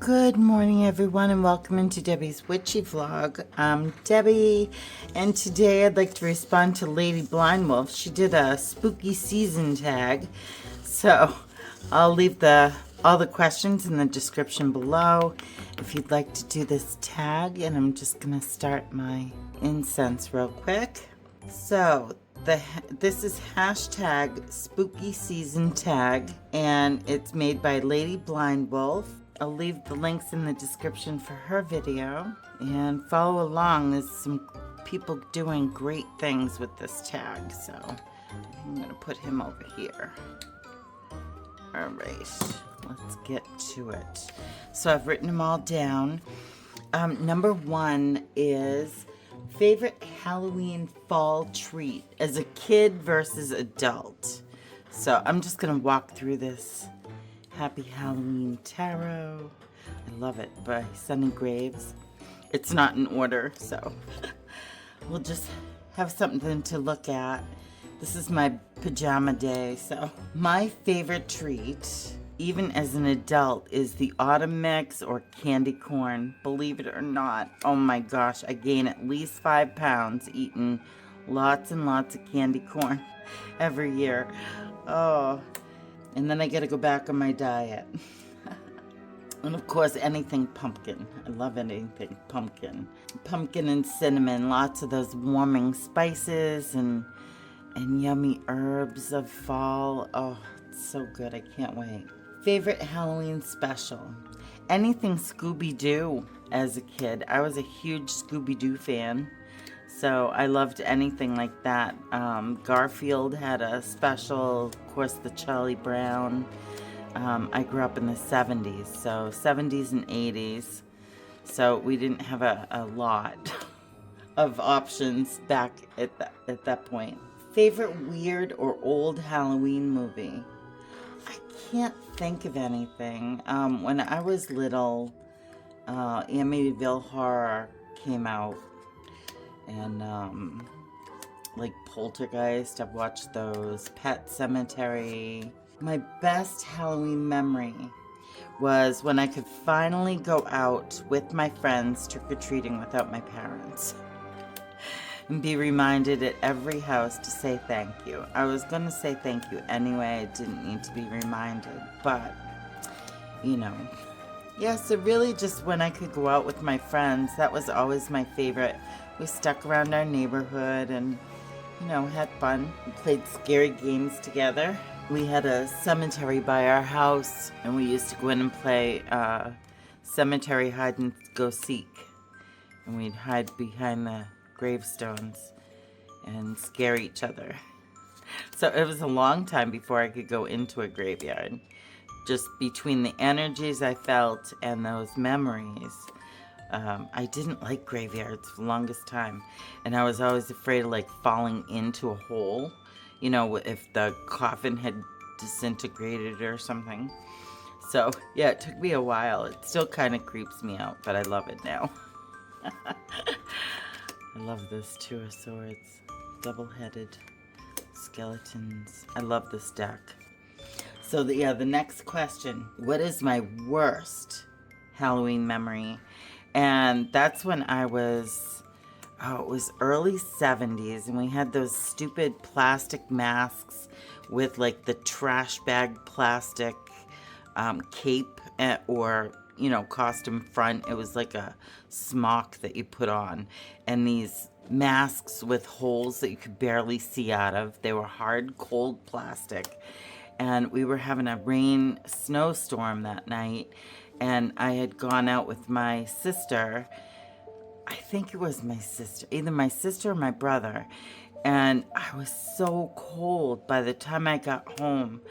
Good morning, everyone, and welcome into Debbie's Witchy vlog. I'm Debbie, and today I'd like to respond to Lady Blindwolf. She did a spooky season tag, so I'll leave all the questions in the description below if you'd like to do this tag, and I'm just going to start my incense real quick. So this is hashtag spooky season tag, and it's made by Lady Blindwolf. I'll leave the links in the description for her video and follow along. There's some people doing great things with this tag, so I'm going to put him over here. All right, let's get to it. So I've written them all down. Number one is favorite Halloween fall treat as a kid versus adult. So I'm just going to walk through this. Happy Halloween Tarot. I love it, by Sunny Graves. It's not in order, so we'll just have something to look at. This is my pajama day, so my favorite treat, even as an adult, is the autumn mix or candy corn. Believe it or not. Oh my gosh, I gain at least 5 pounds eating lots and lots of candy corn every year. Oh. And then I gotta go back on my diet. And of course, anything pumpkin. I love anything pumpkin. Pumpkin and cinnamon, lots of those warming spices and yummy herbs of fall. Oh, it's so good, I can't wait. Favorite Halloween special? Anything Scooby-Doo as a kid. I was a huge Scooby-Doo fan. So I loved anything like that. Garfield had a special, of course, the Charlie Brown. I grew up in the 70s, so 70s and 80s. So we didn't have a lot of options back at that point. Favorite weird or old Halloween movie? I can't think of anything. When I was little, Amityville Horror came out. And like Poltergeist, I've watched those. Pet Cemetery. My best Halloween memory was when I could finally go out with my friends trick-or-treating without my parents and be reminded at every house to say thank you. I was going to say thank you anyway. I didn't need to be reminded, but you know. Yeah, so really just when I could go out with my friends, that was always my favorite. We stuck around our neighborhood and, you know, had fun. We played scary games together. We had a cemetery by our house, and we used to go in and play cemetery hide and go seek. And we'd hide behind the gravestones and scare each other. So it was a long time before I could go into a graveyard. Just between the energies I felt and those memories. I didn't like graveyards for the longest time. And I was always afraid of like falling into a hole. You know, if the coffin had disintegrated or something. So, yeah, it took me a while. It still kind of creeps me out, but I love it now. I love this Two of Swords. Double-headed skeletons. I love this deck. So, the next question. What is my worst Halloween memory? And that's when I was, it was early 70s, and we had those stupid plastic masks with like the trash bag plastic cape or, you know, costume front. It was like a smock that you put on, and these masks with holes that you could barely see out of. They were hard, cold plastic. And we were having a snowstorm that night, and I had gone out with my sister. I think it was my sister, either my sister or my brother. And I was so cold by the time I got home.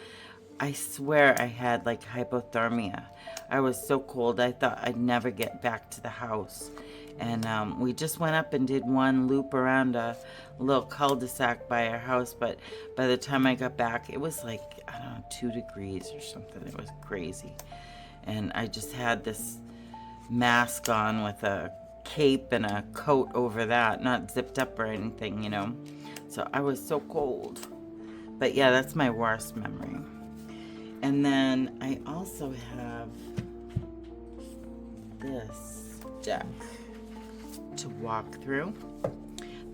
I swear I had like hypothermia. I was so cold, I thought I'd never get back to the house. And we just went up and did one loop around a little cul-de-sac by our house. But by the time I got back, it was like, I don't know, 2 degrees or something. It was crazy. And I just had this mask on with a cape and a coat over that, not zipped up or anything, you know. So I was so cold. But yeah, that's my worst memory. And then I also have deck to walk through.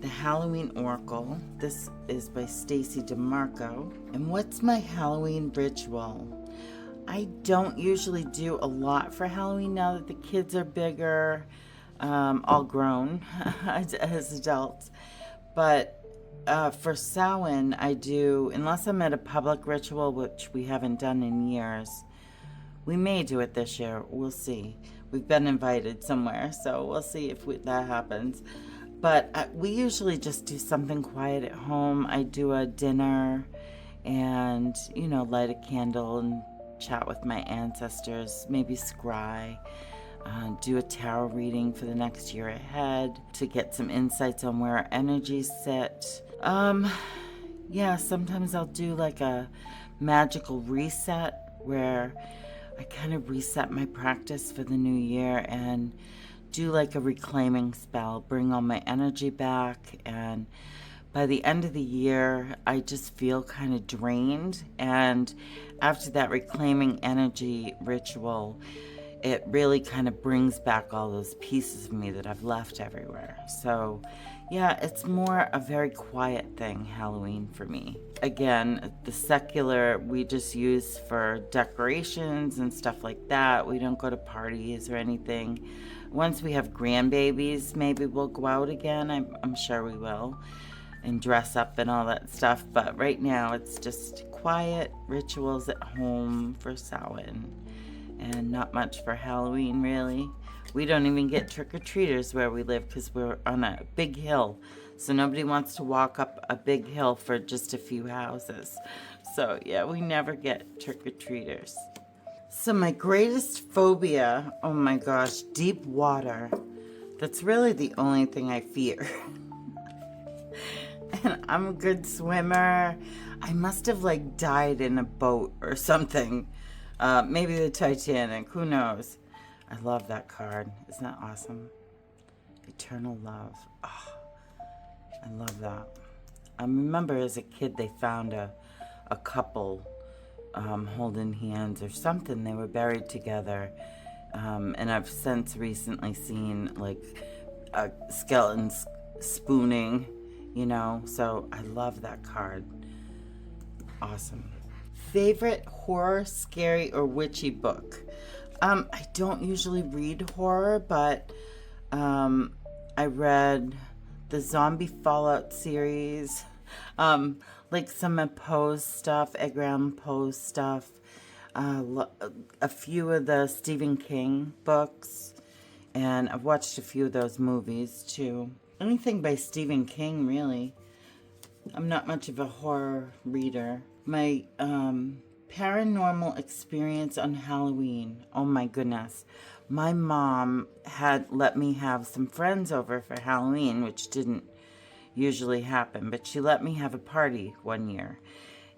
The Halloween Oracle. This is by Stacy DeMarco. And what's my Halloween ritual? I don't usually do a lot for Halloween now that the kids are bigger, all grown as adults. But for Samhain, I do, unless I'm at a public ritual, which we haven't done in years. We may do it this year. We'll see. We've been invited somewhere, so we'll see if that happens. But we usually just do something quiet at home. I do a dinner and, light a candle and chat with my ancestors, maybe scry, do a tarot reading for the next year ahead to get some insights on where our energies sit. Sometimes I'll do like a magical reset where I kind of reset my practice for the new year and do like a reclaiming spell, bring all my energy back, and by the end of the year, I just feel kind of drained. And after that reclaiming energy ritual, it really kind of brings back all those pieces of me that I've left everywhere. So yeah, it's more a very quiet thing, Halloween for me. Again, the secular we just use for decorations and stuff like that. We don't go to parties or anything. Once we have grandbabies, maybe we'll go out again. I'm sure we will, and dress up and all that stuff. But right now, it's just quiet rituals at home for Samhain, and not much for Halloween, really. We don't even get trick-or-treaters where we live because we're on a big hill. So nobody wants to walk up a big hill for just a few houses. So yeah, we never get trick-or-treaters. So my greatest phobia, oh my gosh, deep water. That's really the only thing I fear. And I'm a good swimmer. I must have died in a boat or something. Maybe the Titanic, who knows? I love that card. Isn't that awesome? Eternal love. Oh, I love that. I remember as a kid they found a couple holding hands or something. They were buried together. And I've since recently seen skeletons spooning, so I love that card. Awesome. Favorite horror, scary, or witchy book? I don't usually read horror, but I read the Zombie Fallout series, some Poe's stuff, Edgar Allan Poe's stuff, a few of the Stephen King books, and I've watched a few of those movies too. Anything by Stephen King, really. I'm not much of a horror reader. My paranormal experience on Halloween. Oh my goodness. My mom had let me have some friends over for Halloween, which didn't usually happen, but she let me have a party one year.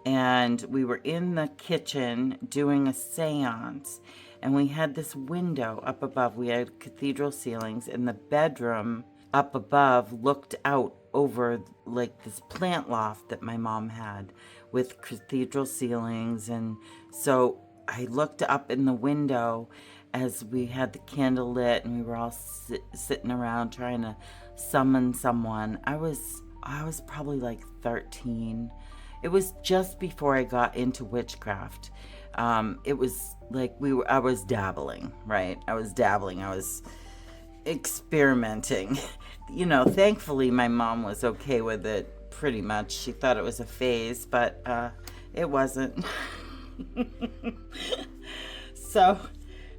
And we were in the kitchen doing a seance, and we had this window up above. We had cathedral ceilings, and the bedroom up above looked out over this plant loft that my mom had with cathedral ceilings. And so I looked up in the window as we had the candle lit and we were all sitting around trying to summon someone. I was probably 13. It was just before I got into witchcraft. It was I was dabbling, right? I was experimenting. Thankfully my mom was okay with it pretty much. She thought it was a phase, but it wasn't. So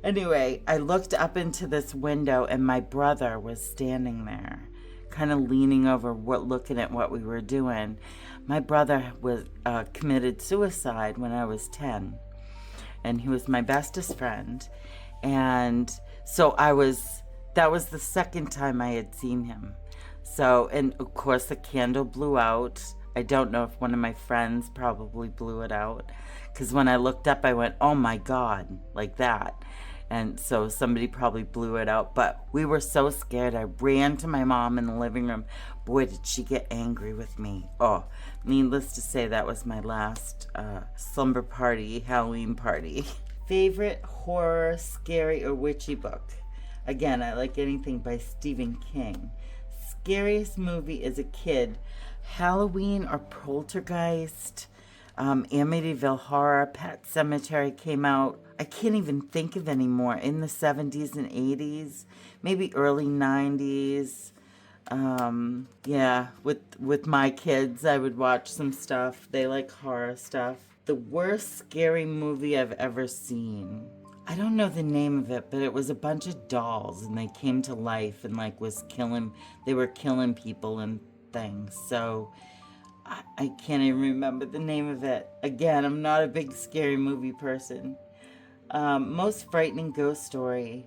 anyway, I looked up into this window and my brother was standing there, kind of leaning over, looking at what we were doing. My brother was committed suicide when I was 10, and he was my bestest friend. And so that was the second time I had seen him. So, and of course the candle blew out. I don't know if one of my friends probably blew it out, because when I looked up, I went, oh my God, like that. And so somebody probably blew it out, but we were so scared. I ran to my mom in the living room. Boy, did she get angry with me. Oh, needless to say, that was my last slumber party, Halloween party. Favorite horror, scary, or witchy book? Again, I like anything by Stephen King. Scariest movie as a kid, Halloween or Poltergeist, Amityville Horror, Pet Cemetery came out. I can't even think of anymore. In the 70s and 80s, maybe early 90s. Yeah, with my kids, I would watch some stuff. They like horror stuff. The worst scary movie I've ever seen. I don't know the name of it, but it was a bunch of dolls and they came to life and like they were killing people and things. So I can't even remember the name of it. Again, I'm not a big scary movie person. Most frightening ghost story.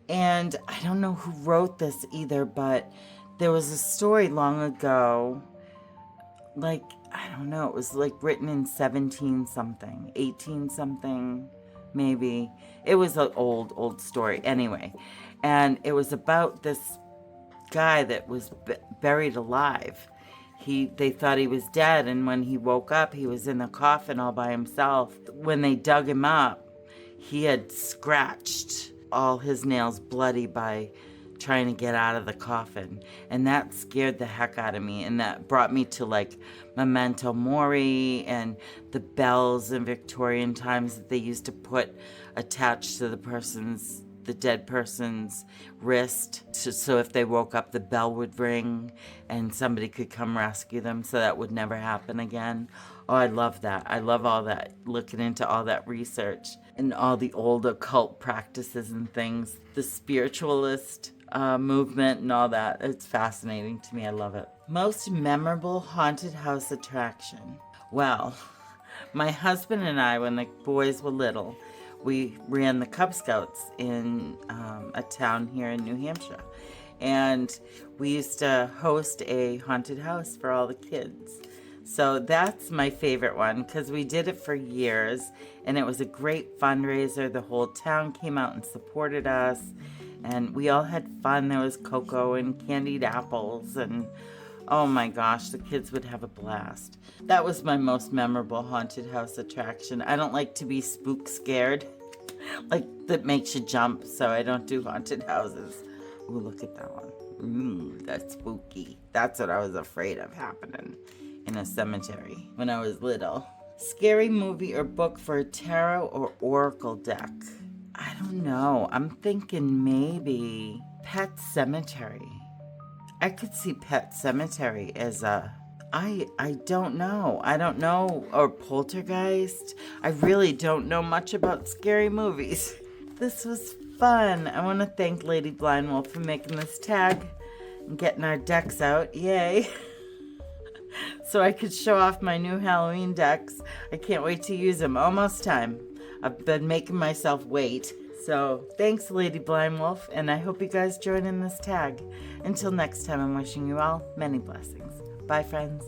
And I don't know who wrote this either, but there was a story long ago, like, I don't know, it was like written in 17 something, 18 something, maybe. It was an old story anyway. And it was about this guy that was buried alive. They thought he was dead, and when he woke up, he was in a coffin all by himself. When they dug him up, he had scratched all his nails bloody by trying to get out of the coffin. And that scared the heck out of me, and that brought me to like Memento Mori and the bells in Victorian times that they used to put attached to the dead person's wrist, so if they woke up, the bell would ring and somebody could come rescue them, so that would never happen again. Oh, I love that. I love all that, looking into all that research and all the old occult practices and things, the spiritualist movement and all that. It's fascinating to me. I love it. Most memorable haunted house attraction. Well, my husband and I, when the boys were little, we ran the Cub Scouts in a town here in New Hampshire. And we used to host a haunted house for all the kids. So that's my favorite one because we did it for years and it was a great fundraiser. The whole town came out and supported us and we all had fun. There was cocoa and candied apples and oh my gosh, the kids would have a blast. That was my most memorable haunted house attraction. I don't like to be spook scared, like that makes you jump, so I don't do haunted houses. Ooh, look at that one. Ooh, that's spooky. That's what I was afraid of happening in a cemetery when I was little. Scary movie or book for a tarot or oracle deck. I don't know. I'm thinking maybe Pet Cemetery. I could see Pet Cemetery as a... I don't know. I don't know. Or Poltergeist. I really don't know much about scary movies. This was fun. I want to thank Lady Blindwolf for making this tag and getting our decks out. Yay. So I could show off my new Halloween decks. I can't wait to use them. Almost time. I've been making myself wait. So thanks, Lady Blindwolf, and I hope you guys join in this tag. Until next time, I'm wishing you all many blessings. Bye, friends.